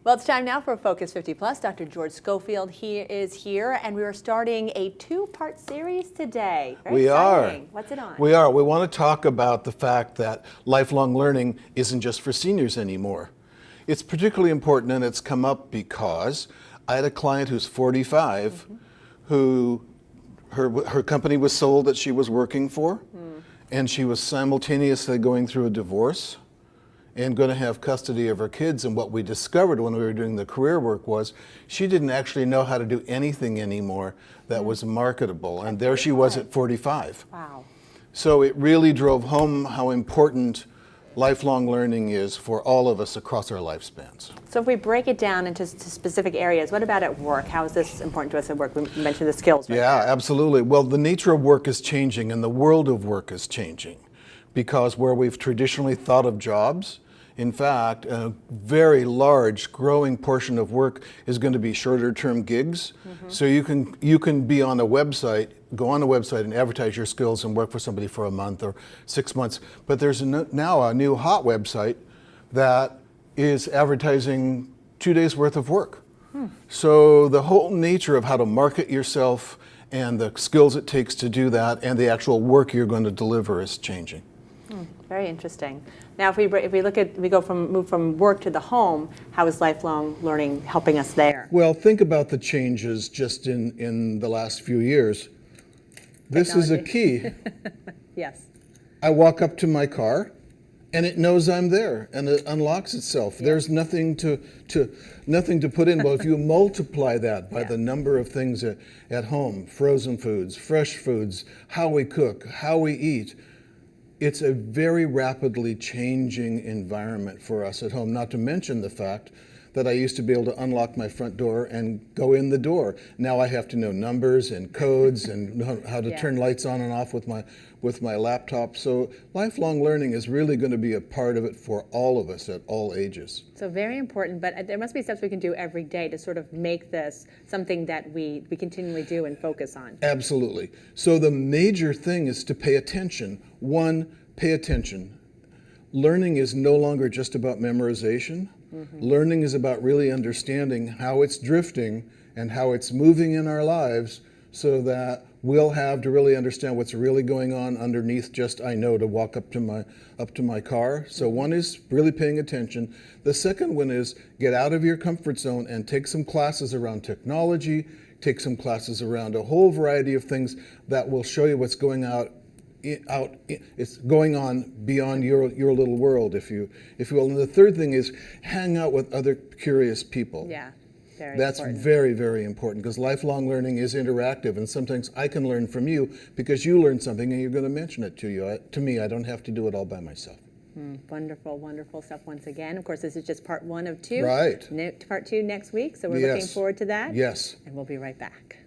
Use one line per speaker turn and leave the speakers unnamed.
Well, it's time now for Focus 50 Plus. Dr. George Schofield is here, and we are starting a two-part series today. Very exciting. What's it on?
We are. We want to talk about the fact that lifelong learning isn't just for seniors anymore. It's particularly important, and it's come up because I had a client who's 45 who her company was sold that she was working for, and she was simultaneously going through a divorce and going to have custody of her kids. And what we discovered when we were doing the career work was she didn't actually know how to do anything anymore that was marketable. And there she was at 45.
Wow.
So it really drove home how important lifelong learning is for all of us across our lifespans.
So if we break it down into specific areas, what about at work? How is this important to us at work? We mentioned the skills. Right?
Yeah, absolutely. Well, the nature of work is changing and the world of work is changing, because where we've traditionally thought of jobs, in fact, a very large growing portion of work is going to be shorter term gigs. So you can be on a website, go on a website and advertise your skills and work for somebody for a month or 6 months. But there's now a new hot website that is advertising 2 days worth of work. So the whole nature of how to market yourself and the skills it takes to do that and the actual work you're going to deliver is changing.
Very interesting. Now, if we move from work to the home, how is lifelong learning helping us there?
Well, think about the changes just in the last few years. This is a key.
Yes.
I walk up to my car, and it knows I'm there, and it unlocks itself. Yeah. There's nothing to put in. Well, if you multiply that by the number of things at home, frozen foods, fresh foods, how we cook, how we eat, it's a very rapidly changing environment for us at home, not to mention the fact that I used to be able to unlock my front door and go in the door. Now I have to know numbers and codes and know how to turn lights on and off with my laptop. So lifelong learning is really going to be a part of it for all of us at all ages.
So very important, but there must be steps we can do every day to sort of make this something that we continually do and focus on.
Absolutely. So the major thing is to pay attention. One, pay attention. Learning is no longer just about memorization. Learning is about really understanding how it's drifting and how it's moving in our lives, so that we'll have to really understand what's really going on underneath just I know to walk up to my car. So one is really paying attention. The second one is get out of your comfort zone and take some classes around technology, take some classes around a whole variety of things that will show you what's going it's going on beyond your little world, if you will. And the third thing is hang out with other curious people.
Yeah,
That's
important.
very, very important, because lifelong learning is interactive, and sometimes I can learn from you because you learned something and you're going to mention it to me. I don't have to do it all by myself.
Wonderful, wonderful stuff once again. Of course, this is just part one of two.
Right.
Part two next week, so we're looking forward to that.
Yes.
And we'll be right back.